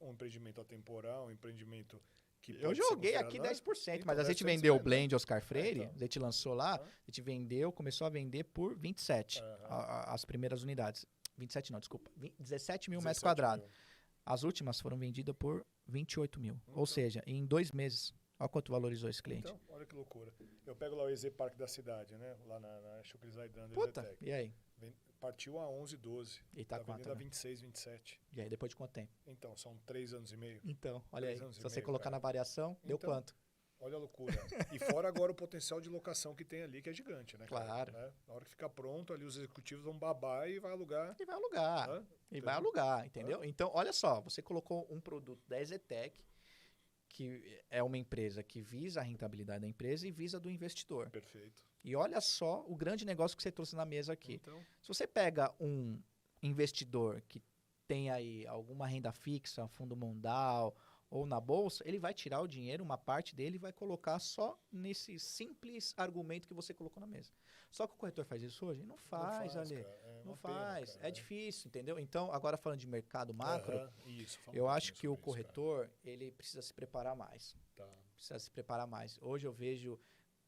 um empreendimento atemporal, um empreendimento que pode eu joguei aqui 10%, mas a gente vendeu o Blend Oscar Freire, a gente lançou lá, a gente vendeu, começou a vender por 27, as primeiras unidades. 27 não, desculpa. 17 mil metros quadrados. As últimas foram vendidas por 28 mil. Então, ou seja, em 2 meses. Olha quanto valorizou esse cliente. Então, olha que loucura. Eu pego lá o EZ Park da cidade, né? Lá na Chucrizaidan. Puta, e aí? Partiu a 11, 12. E tá vendendo a 26, 27. E aí, depois de quanto tempo? Então, são 3 anos e meio. Então, olha aí. Se você colocar na variação, deu quanto? Olha a loucura. E fora agora o potencial de locação que tem ali, que é gigante, né? Claro. Né? Na hora que ficar pronto, ali os executivos vão babar e vai alugar. Vai alugar, entendeu? Então, olha só, você colocou um produto da Ezetec, que é uma empresa que visa a rentabilidade da empresa e visa do investidor. Perfeito. E olha só o grande negócio que você trouxe na mesa aqui. Então, se você pega um investidor que tem aí alguma renda fixa, fundo Mondal ou na bolsa, ele vai tirar o dinheiro, uma parte dele, e vai colocar só nesse simples argumento que você colocou na mesa. Só que o corretor faz isso hoje? Não faz, Ale. Não faz. Pena, cara, é difícil, entendeu? Então, agora falando de mercado macro, eu acho que o corretor, ele precisa se preparar mais. Precisa se preparar mais. Hoje eu vejo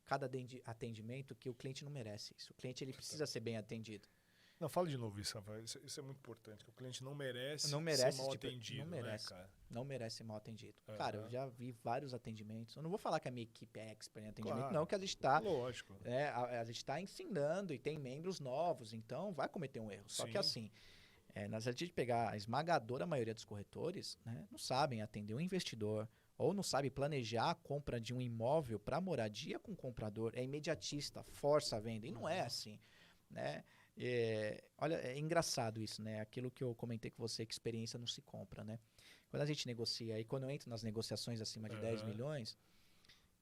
cada atendimento que o cliente não merece isso. O cliente, ele precisa ser bem atendido. Não, fala de novo isso, Rafael. Isso é muito importante, que o cliente não merece ser mal atendido. Não merece, né, cara? Não merece ser mal atendido. Cara, eu já vi vários atendimentos. Eu não vou falar que a minha equipe é expert em atendimento, claro. Não, que a gente está... Lógico. A gente está ensinando e tem membros novos, então vai cometer um erro. Só que assim, na hora de pegar a esmagadora maioria dos corretores, né, não sabem atender um investidor, ou não sabe planejar a compra de um imóvel para moradia com o comprador, é imediatista, força a venda, e não é assim, né? Olha, é engraçado isso, né? Aquilo que eu comentei com você, que experiência não se compra, né? Quando a gente negocia, e quando eu entro nas negociações acima de 10 milhões,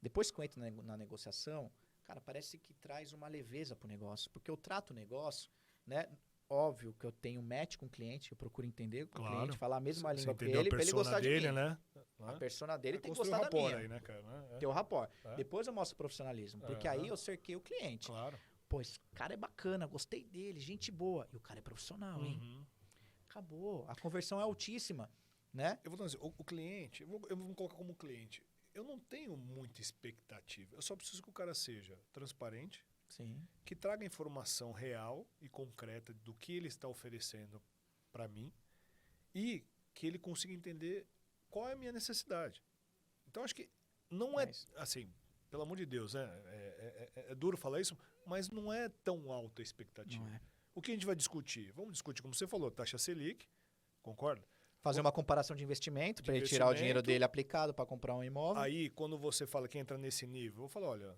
depois que eu entro na negociação, cara, parece que traz uma leveza pro negócio, porque eu trato o negócio, né? Óbvio que eu tenho match com o cliente, eu procuro entender com o cliente, falar a mesma língua que ele, pra ele gostar de mim. Né? A persona dele tem que gostar da minha. Aí, né, cara? Ter o rapport. Depois eu mostro o profissionalismo, porque aí eu cerquei o cliente. Claro. Pô, esse cara é bacana, gostei dele, gente boa. E o cara é profissional, hein? Acabou. A conversão é altíssima, né? Eu vou dizer, o cliente, eu vou me colocar como cliente. Eu não tenho muita expectativa. Eu só preciso que o cara seja transparente, sim, que traga informação real e concreta do que ele está oferecendo para mim e que ele consiga entender qual é a minha necessidade. Então, acho que não é assim, pelo amor de Deus, é duro falar isso, mas não é tão alta a expectativa. Não é. O que a gente vai discutir? Vamos discutir, como você falou, taxa Selic, concorda? Fazer uma comparação de investimento para ele tirar o dinheiro dele aplicado para comprar um imóvel. Aí, quando você fala que entra nesse nível, eu falo, olha,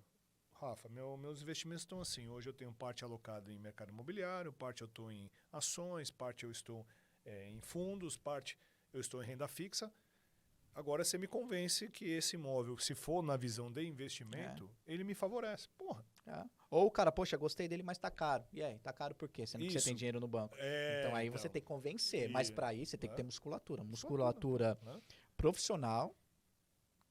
Rafa, meus investimentos estão assim. Hoje eu tenho parte alocada em mercado imobiliário, parte eu estou em ações, parte eu estou em fundos, parte eu estou em renda fixa. Agora você me convence que esse imóvel, se for na visão de investimento, ele me favorece. Porra. Ou o cara, poxa, gostei dele, mas tá caro. E aí, tá caro por quê? Sendo que você tem dinheiro no banco. Então aí você tem que convencer. Mas para isso você tem que ter musculatura. Musculatura profissional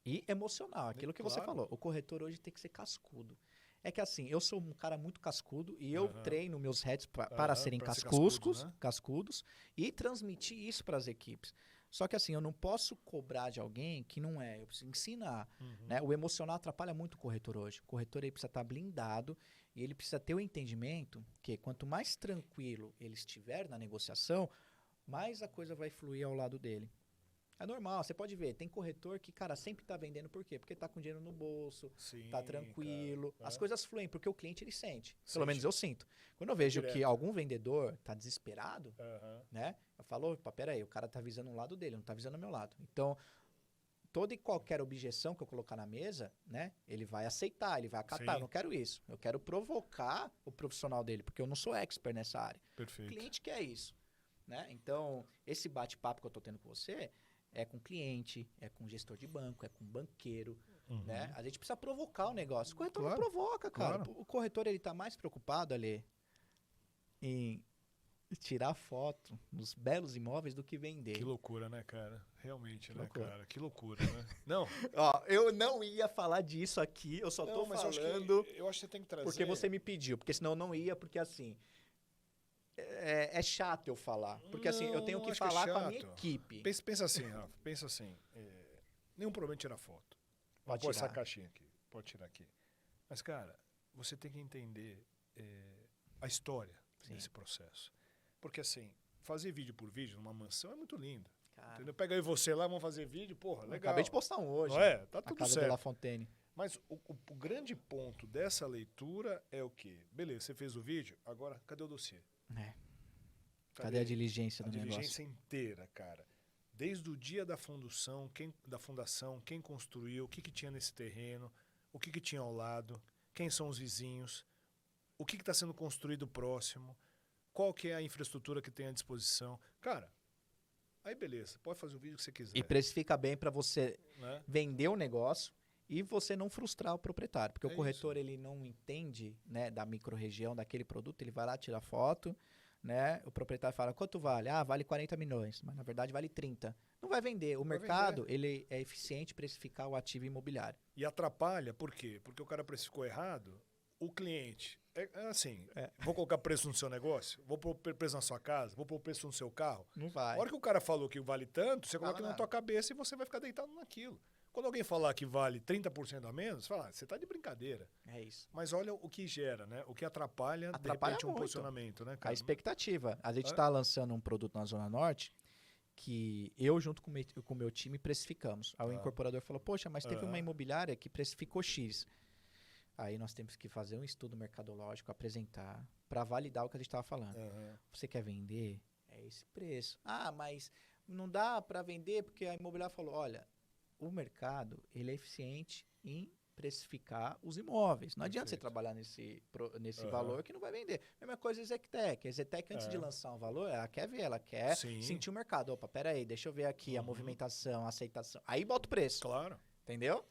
e emocional. Aquilo que você falou. O corretor hoje tem que ser cascudo. É que assim, eu sou um cara muito cascudo e eu treino meus heads para serem cascudos e transmitir isso para as equipes. Só que assim, eu não posso cobrar de alguém que não é, eu preciso ensinar. Né? O emocional atrapalha muito o corretor hoje. O corretor ele precisa estar blindado e ele precisa ter o entendimento que quanto mais tranquilo ele estiver na negociação, mais a coisa vai fluir ao lado dele. É normal, você pode ver, tem corretor que, cara, sempre tá vendendo, por quê? Porque tá com dinheiro no bolso, tá tranquilo, as coisas fluem, porque o cliente, ele sente. Pelo menos eu sinto. Quando eu vejo que algum vendedor tá desesperado, né, eu falo, opa, peraí, o cara tá visando um lado dele, não tá visando o meu lado. Então, toda e qualquer objeção que eu colocar na mesa, né, ele vai aceitar, ele vai acatar, eu não quero isso. Eu quero provocar o profissional dele, porque eu não sou expert nessa área. Perfeito. O cliente quer isso, né? Então, esse bate-papo que eu tô tendo com você é com cliente, é com gestor de banco, é com banqueiro, né? A gente precisa provocar o negócio. O corretor não provoca, cara. O corretor, ele tá mais preocupado ali em tirar foto nos belos imóveis do que vender. Que loucura, né, cara? Realmente, né, cara? Que loucura, né? Não. Ó, eu não ia falar disso aqui, eu só tô falando... Eu acho que você tem que trazer... Porque você me pediu, porque senão eu não ia, porque assim... É chato eu falar. Porque assim, eu tenho que falar com a minha equipe. Pensa assim, Rafa. Pensa assim. Nenhum problema em tirar foto. Pode tirar essa caixinha aqui. Pode tirar aqui. Mas, cara, você tem que entender a história desse processo. Porque assim, fazer vídeo por vídeo numa mansão é muito lindo. Entendeu? Pega aí você lá, vamos fazer vídeo. Porra, legal. Acabei de postar um hoje. Não é? Tá tudo Casa certo. de La Fontaine. Mas o grande ponto dessa leitura é o quê? Beleza, você fez o vídeo, agora cadê o dossiê? Cadê a diligência do negócio? A diligência inteira, cara. Desde o dia da fundação, quem construiu, o que tinha nesse terreno, o que tinha ao lado, quem são os vizinhos, o que está sendo construído próximo, qual que é a infraestrutura que tem à disposição. Cara, aí beleza, pode fazer o vídeo que você quiser. E precifica bem para você vender o negócio e você não frustrar o proprietário. Porque o corretor, ele não entende, né, da micro-região, daquele produto, ele vai lá, tira foto, né? O proprietário fala, quanto vale? Ah, vale 40 milhões, mas na verdade vale 30. Não vai vender. O mercado, ele é eficiente em precificar o ativo imobiliário. E atrapalha, por quê? Porque o cara precificou errado, o cliente... vou colocar preço no seu negócio? Vou pôr preço na sua casa? Vou pôr preço no seu carro? Não vai. A hora que o cara falou que vale tanto, você coloca na tua cabeça e você vai ficar deitado naquilo. Quando alguém falar que vale 30% a menos, você fala, você tá de brincadeira. É isso. Mas olha o que gera, né? O que atrapalha de repente, um posicionamento, né, cara? A expectativa. A gente está lançando um produto na Zona Norte que eu, junto com o meu time, precificamos. Aí o incorporador falou, poxa, mas teve uma imobiliária que precificou X. Aí nós temos que fazer um estudo mercadológico, apresentar, para validar o que a gente estava falando. Você quer vender? É esse preço. Ah, mas não dá para vender porque a imobiliária falou, olha, o mercado, ele é eficiente em precificar os imóveis. Não adianta você Perfeito. trabalhar nesse valor que não vai vender. Mesma coisa a Zetec. A Zetec, antes de lançar um valor, ela quer ver, ela quer sentir o mercado. Opa, peraí, deixa eu ver aqui a movimentação, a aceitação. Aí bota o preço. Claro. Entendeu?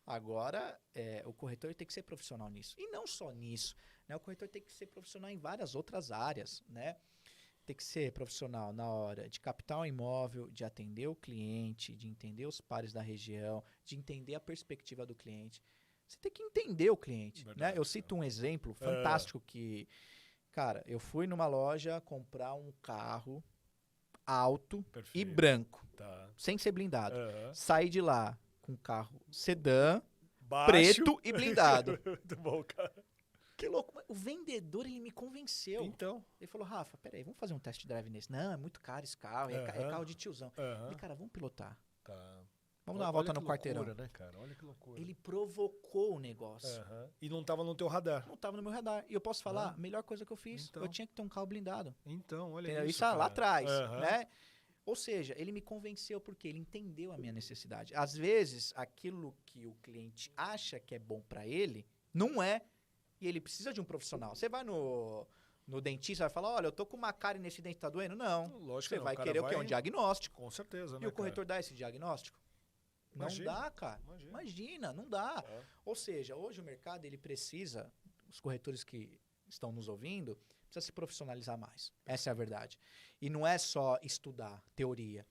Agora, o corretor tem que ser profissional nisso. E não só nisso. Né? O corretor tem que ser profissional em várias outras áreas, né? Tem que ser profissional na hora de captar um imóvel, de atender o cliente, de entender os pares da região, de entender a perspectiva do cliente. Você tem que entender o cliente. Verdade, né? Eu cito um exemplo fantástico que, cara, eu fui numa loja comprar um carro alto e branco, sem ser blindado. Saí de lá com um carro sedã, preto e blindado. Muito bom, cara. Que louco. O vendedor, ele me convenceu. Então. Ele falou, Rafa, peraí, vamos fazer um test drive nesse. Não, é muito caro esse carro, é carro de tiozão. Eu falei, cara, vamos pilotar. Vamos dar uma volta no quarteirão. Né, cara? Olha que loucura. Ele provocou o negócio. E não tava no teu radar. Não tava no meu radar. E eu posso falar, a melhor coisa que eu fiz, eu tinha que ter um carro blindado. Então, olha isso. Isso lá atrás, né? Ou seja, ele me convenceu porque ele entendeu a minha necessidade. Às vezes, aquilo que o cliente acha que é bom para ele, não é. E ele precisa de um profissional. Você vai no dentista e vai falar, olha, eu tô com uma cárie nesse dente, tá doendo? Não. Lógico você vai querer o quê? Um diagnóstico. Com certeza, né, E o corretor dá esse diagnóstico? Imagina. Não dá, cara. Imagina, não dá. Ou seja, hoje o mercado, ele precisa, os corretores que estão nos ouvindo, precisa se profissionalizar mais. Essa é a verdade. E não é só estudar teoria.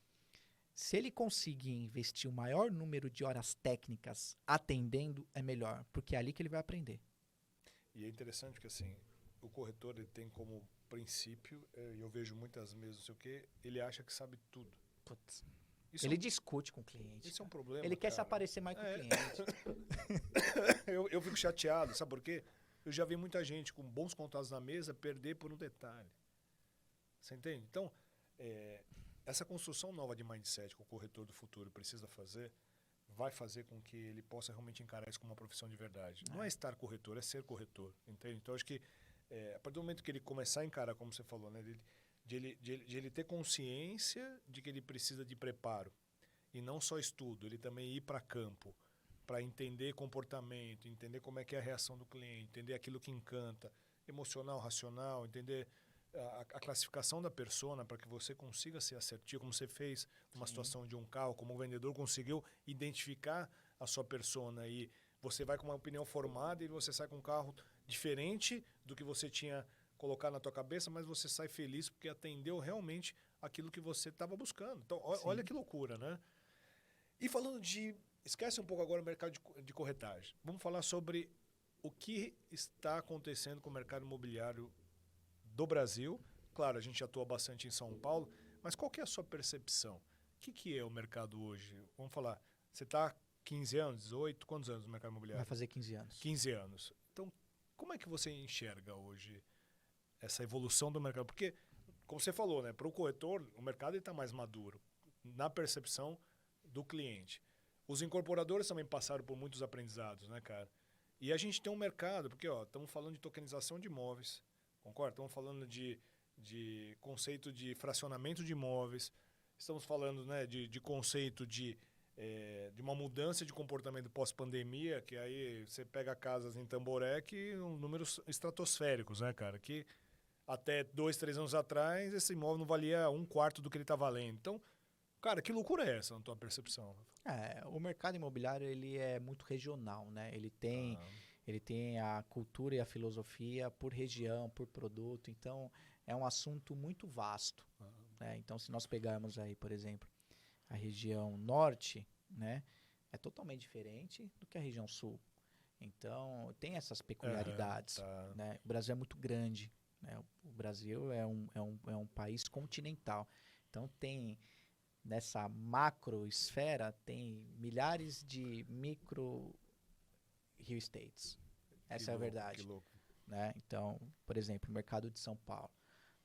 Se ele conseguir investir o maior número de horas técnicas atendendo, é melhor. Porque é ali que ele vai aprender. E é interessante que, assim, o corretor ele tem como princípio, e eu vejo muitas vezes, não sei o quê, ele acha que sabe tudo. Putz. Ele discute com o cliente. Isso é um problema, ele quer se aparecer mais com o cliente. eu fico chateado, sabe por quê? Eu já vi muita gente com bons contatos na mesa perder por um detalhe. Você entende? Então, essa construção nova de mindset que o corretor do futuro precisa fazer, vai fazer com que ele possa realmente encarar isso como uma profissão de verdade. Não é estar corretor, é ser corretor, entende? Então, acho que a partir do momento que ele começar a encarar, como você falou, né, de ele ter consciência de que ele precisa de preparo, e não só estudo, ele também ir para campo, para entender comportamento, entender como é que é a reação do cliente, entender aquilo que encanta, emocional, racional, entender a classificação da persona para que você consiga ser assertivo, como você fez numa situação de um carro, como o vendedor conseguiu identificar a sua persona e você vai com uma opinião formada e você sai com um carro diferente do que você tinha colocado na tua cabeça, mas você sai feliz porque atendeu realmente aquilo que você estava buscando. Então, olha que loucura, né? E falando de... Esquece um pouco agora o mercado de corretagem. Vamos falar sobre o que está acontecendo com o mercado imobiliário do Brasil. Claro, a gente atua bastante em São Paulo, mas qual que é a sua percepção? O que é o mercado hoje? Vamos falar, você está 15 anos, 18, quantos anos no mercado imobiliário? Vai fazer 15 anos. 15 anos. Então, como é que você enxerga hoje essa evolução do mercado? Porque, como você falou, né, para o corretor, o mercado está mais maduro na percepção do cliente. Os incorporadores também passaram por muitos aprendizados, né, cara? E a gente tem um mercado, porque estamos falando de tokenização de imóveis, concorda? Estamos falando de conceito de fracionamento de imóveis, estamos falando, né, de conceito de uma mudança de comportamento pós-pandemia, que aí você pega casas em Tamboré que números estratosféricos, né, cara? Que até 2, 3 anos atrás esse imóvel não valia 1/4 do que ele está valendo. Então, cara, que loucura é essa na tua percepção? O mercado imobiliário, ele é muito regional, né? Ele tem a cultura e a filosofia por região, por produto. Então, é um assunto muito vasto. Né? Então, se nós pegarmos aí, por exemplo, a região norte, né? É totalmente diferente do que a região sul. Então, tem essas peculiaridades. Né? O Brasil é muito grande. Né? O Brasil é um país continental. Então, nessa macro esfera, tem milhares de micro real estates. Essa é a verdade. Que louco. Né? Então, por exemplo, o mercado de São Paulo.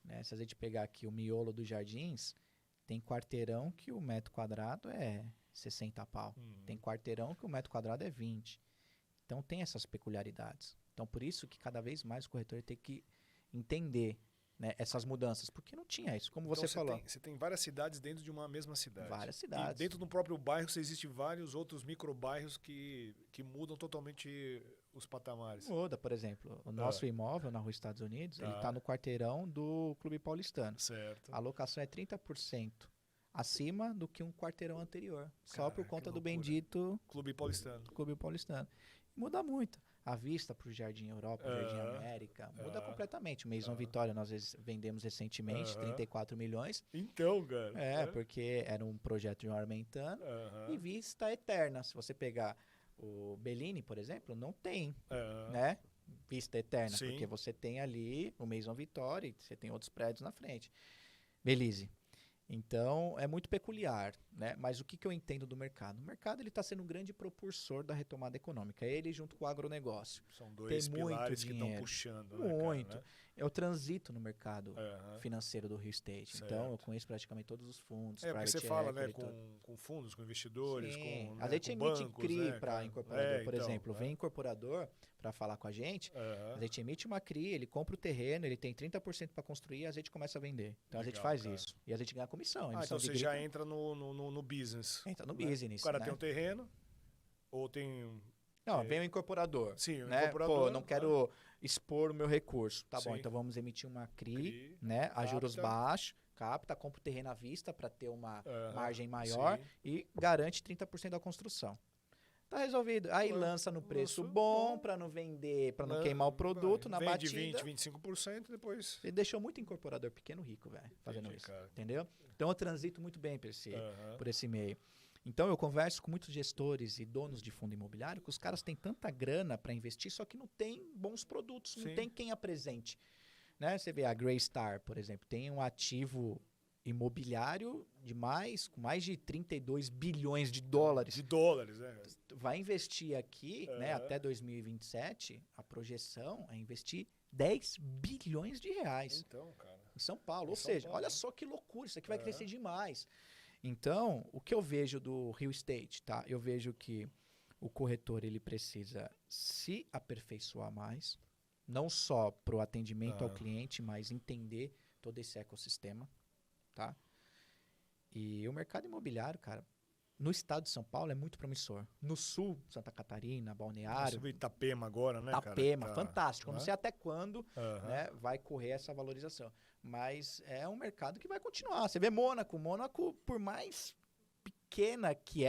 Né? Se a gente pegar aqui o miolo dos Jardins, tem quarteirão que o metro quadrado é 60 pau. Tem quarteirão que o metro quadrado é 20. Então, tem essas peculiaridades. Então, por isso que cada vez mais o corretor tem que entender né, essas mudanças, porque não tinha isso, como você falou. Você tem várias cidades dentro de uma mesma cidade. Várias cidades. E dentro do próprio bairro, existem vários outros microbairros que mudam totalmente os patamares. Muda, por exemplo, o nosso imóvel na Rua Estados Unidos, ele está no quarteirão do Clube Paulistano. Certo. A locação é 30% acima do que um quarteirão anterior, só por conta do bendito Clube Paulistano. Clube Paulistano. Muda muito. A vista para o Jardim Europa, Jardim América, muda completamente. O Maison Vitória, nós vendemos recentemente, 34 milhões. Então, cara. Porque era um projeto de um Armentano e vista eterna. Se você pegar o Bellini, por exemplo, não tem, né? Vista eterna, Sim. porque você tem ali o Maison Vitória e você tem outros prédios na frente. Belize. Então, é muito peculiar, né? Mas o que eu entendo do mercado? O mercado está sendo um grande propulsor da retomada econômica. Ele junto com o agronegócio. São dois pilares que estão puxando. Muito. Né, cara, né? Eu transito no mercado financeiro do Real Estate. Certo. Então, eu conheço praticamente todos os fundos. Porque você fala, né, com fundos, com investidores, sim. com a gente com emite bancos, CRI né, para incorporador, por exemplo. Vem incorporador para falar com a gente, a gente emite uma CRI, ele compra o terreno, ele tem 30% para construir e a gente começa a vender. Então, a gente faz isso. E a gente ganha comissão. Então você já entra no business. Entra no business. O cara tem um terreno, ou tem... Não, vem o incorporador. Sim, o né? incorporador. Pô, não quero expor o meu recurso. Tá bom, então vamos emitir uma CRI, né? A juros baixos, capta, compra o terreno à vista para ter uma margem maior e garante 30% da construção. Tá resolvido. Aí lança no preço bom para não vender, para não queimar o produto na batida. Vende 20, 25%, depois... Ele deixou muito incorporador pequeno rico, velho, fazendo isso. Cara. Entendeu? Então eu transito muito bem por esse meio. Então eu converso com muitos gestores e donos de fundo imobiliário que os caras têm tanta grana para investir, só que não tem bons produtos, não tem quem apresente. Né? Você vê a Greystar, por exemplo, tem um ativo imobiliário com mais de 32 bilhões de dólares. De dólares, né? Vai investir aqui, né, até 2027, a projeção é investir 10 bilhões de reais. Então, cara. Em São Paulo. Ou seja, olha só que loucura, isso aqui vai crescer demais. Então, o que eu vejo do Real Estate, tá? Eu vejo que o corretor ele precisa se aperfeiçoar mais, não só para o atendimento ao cliente, mas entender todo esse ecossistema, tá? E o mercado imobiliário, cara, no estado de São Paulo é muito promissor. No sul, Santa Catarina, Balneário. Você Itapema agora, né, Itapema, cara? Fantástico. Não sei até quando né, vai correr essa valorização. Mas é um mercado que vai continuar. Você vê Mônaco. Mônaco, por mais pequena que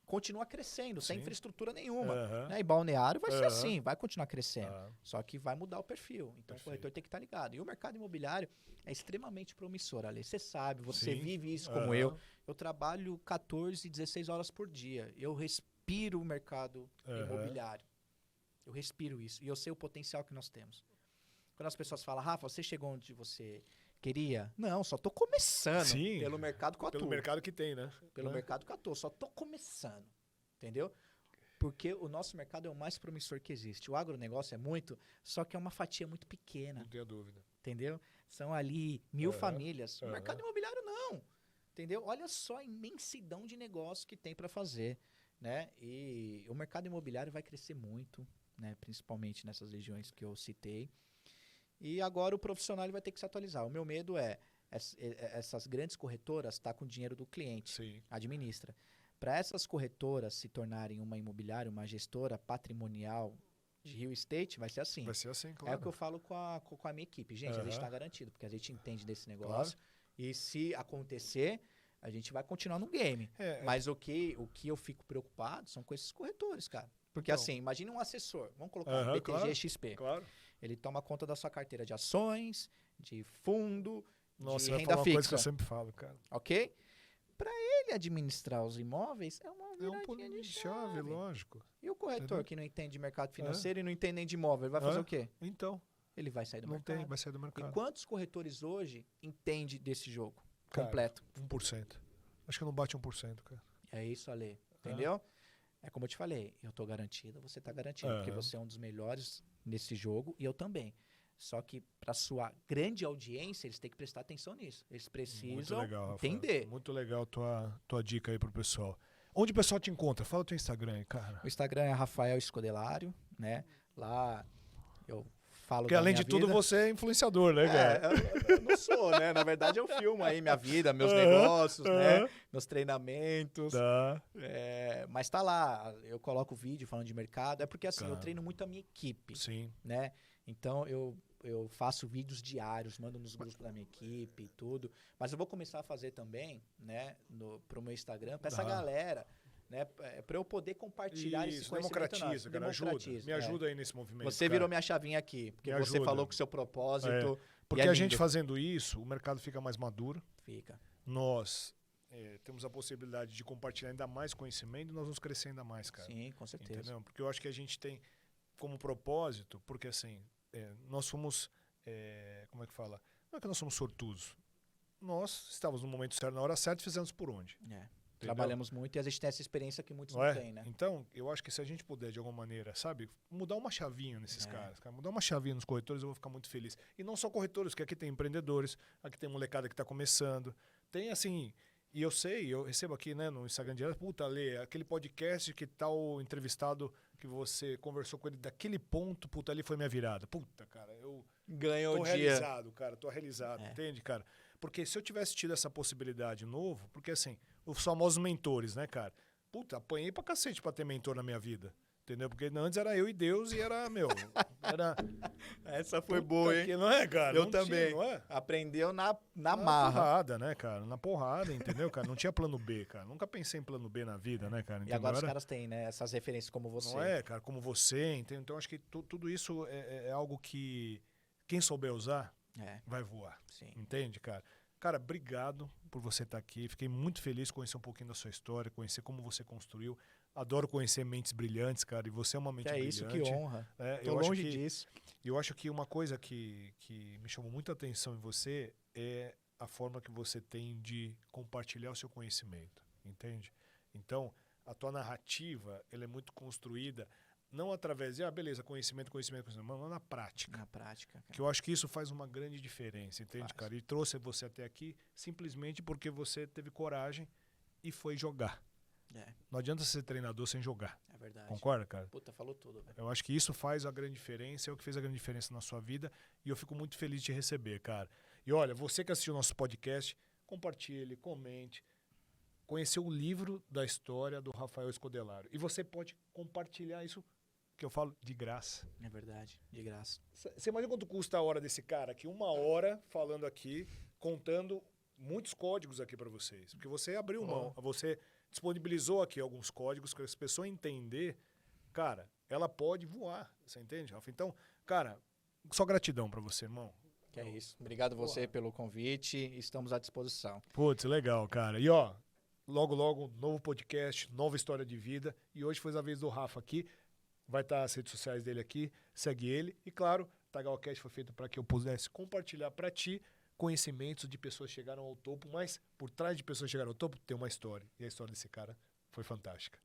continua crescendo, sem infraestrutura nenhuma. Né? E Balneário vai ser assim, vai continuar crescendo. Só que vai mudar o perfil. Então o corretor tem que estar ligado. E o mercado imobiliário é extremamente promissor, Ale. Você sabe, você vive isso como eu. Eu trabalho 14, 16 horas por dia. Eu respiro o mercado imobiliário. Eu respiro isso. E eu sei o potencial que nós temos. Quando as pessoas falam, Rafa, você chegou onde você queria? Não, só tô começando. Pelo mercado que eu atuo. Pelo mercado que tem, né? Pelo mercado que eu atuo. Só tô começando. Entendeu? Porque o nosso mercado é o mais promissor que existe. O agronegócio é muito, só que é uma fatia muito pequena. Não tenho dúvida. Entendeu? São ali 1000 famílias. O mercado imobiliário não. Entendeu? Olha só a imensidão de negócio que tem para fazer. Né? E o mercado imobiliário vai crescer muito, né? Principalmente nessas regiões que eu citei. E agora o profissional ele vai ter que se atualizar. O meu medo é essas grandes corretoras estar com o dinheiro do cliente, administra. Para essas corretoras se tornarem uma imobiliária, uma gestora patrimonial de real estate, vai ser assim. Vai ser assim, claro. É o que eu falo com a minha equipe. Gente, a gente está garantido, porque a gente entende desse negócio. Claro. E se acontecer, a gente vai continuar no game. Mas o que eu fico preocupado são com esses corretores, cara. Porque assim, imagine um assessor. Vamos colocar um BTG claro, XP. Claro. Ele toma conta da sua carteira de ações, de fundo, Nossa, de renda fixa. Uma coisa que eu sempre falo, cara. Ok? Para ele administrar os imóveis, é uma viradinha de chave. Lógico. E o corretor que não entende de mercado financeiro e não entende nem de imóvel, ele vai fazer o quê? Então. Ele vai sair do mercado. Vai sair do mercado. E quantos corretores hoje entendem desse jogo completo? 1%. Acho que não bate 1%, cara. É isso, Ale. Entendeu? É como eu te falei, eu tô garantido, você tá garantido, porque você é um dos melhores nesse jogo e eu também. Só que para sua grande audiência, eles têm que prestar atenção nisso. Eles precisam entender. Rafael. Muito legal tua dica aí pro pessoal. Onde o pessoal te encontra? Fala o teu Instagram aí, cara. O Instagram é Rafael Escodelário, né? Lá eu falo Porque da além minha de tudo, vida. você é influenciador, né, cara? Eu não sou, né? Na verdade, eu filmo aí minha vida, meus negócios, né? Meus treinamentos. Tá. Mas tá lá, eu coloco vídeo falando de mercado. É porque assim, eu Tá. treino muito a minha equipe, Sim. né? Então eu faço vídeos diários, mando nos grupos da minha equipe e tudo. Mas eu vou começar a fazer também, né, pro meu Instagram, pra essa galera, né, pra eu poder compartilhar esse conhecimento. Democratiza, cara, ajuda. Me ajuda aí nesse movimento, Você virou minha chavinha aqui, porque você falou com o seu propósito. Porque a gente fazendo isso, o mercado fica mais maduro. Fica. Nós temos a possibilidade de compartilhar ainda mais conhecimento e nós vamos crescer ainda mais, cara. Sim, com certeza. Entendeu? Porque eu acho que a gente tem como propósito, porque assim, nós somos, como é que fala? Não é que nós somos sortudos. Nós estávamos no momento certo, na hora certa e fizemos por onde. Trabalhamos muito e a gente tem essa experiência que muitos não têm, né? Então, eu acho que se a gente puder, de alguma maneira, sabe, mudar uma chavinha nesses caras, mudar uma chavinha nos corretores, eu vou ficar muito feliz. E não só corretores, porque aqui tem empreendedores, aqui tem molecada que está começando. Tem assim, e eu recebo aqui, né, no Instagram direto, puta, Lê, aquele podcast que tal entrevistado que você conversou com ele daquele ponto, puta, ali foi minha virada. Puta, cara, eu ganhou tô o dia. Realizado, cara, tô realizado, entende, cara? Porque se eu tivesse tido essa possibilidade novo, porque assim, os famosos mentores, né, cara? Puta, apanhei pra cacete pra ter mentor na minha vida. Entendeu? Porque antes era eu e Deus e era, Essa foi boa, hein? Não é, cara? Eu não também. Tinha, não é? Aprendeu na Na marra. porrada, né, cara? Na porrada, entendeu, cara? Não tinha plano B, cara. Nunca pensei em plano B na vida, né, cara? E agora os caras têm, né? Essas referências como você. Não é, cara? Como você, entendeu? Então, acho que tudo isso é algo que quem souber usar vai voar. Sim. Entende, cara? Cara, obrigado por você estar aqui. Fiquei muito feliz de conhecer um pouquinho da sua história, conhecer como você construiu. Adoro conhecer mentes brilhantes, cara. E você é uma mente brilhante. Isso, que honra. Tô longe disso. Eu acho que uma coisa que me chamou muita atenção em você é a forma que você tem de compartilhar o seu conhecimento, entende? Então, a tua narrativa, ela é muito construída não através de, beleza, conhecimento, mas na prática. Na prática. Cara. Que eu acho que isso faz uma grande diferença, entende, cara? E trouxe você até aqui simplesmente porque você teve coragem e foi jogar. Não adianta ser treinador sem jogar. É verdade. Concorda, cara? Puta, falou tudo, velho. Eu acho que isso faz a grande diferença, é o que fez a grande diferença na sua vida e eu fico muito feliz de te receber, cara. E olha, você que assistiu o nosso podcast, compartilhe, comente, conheceu o livro da história do Rafael Scodellaro. E você pode compartilhar isso, que eu falo, de graça. É verdade, de graça. Você imagina quanto custa a hora desse cara aqui? 1 hora falando aqui, contando muitos códigos aqui para vocês. Porque você abriu mão, você disponibilizou aqui alguns códigos que as pessoas entender, cara, ela pode voar, você entende, Rafa? Então, cara, só gratidão para você, irmão. Que é isso. Obrigado você pelo convite, estamos à disposição. Putz, legal, cara. E logo, novo podcast, nova história de vida. E hoje foi a vez do Rafa aqui. Vai estar as redes sociais dele aqui, segue ele. E claro, o TagalCast foi feito para que eu pudesse compartilhar para ti conhecimentos de pessoas que chegaram ao topo, mas por trás de pessoas que chegaram ao topo tem uma história. E a história desse cara foi fantástica.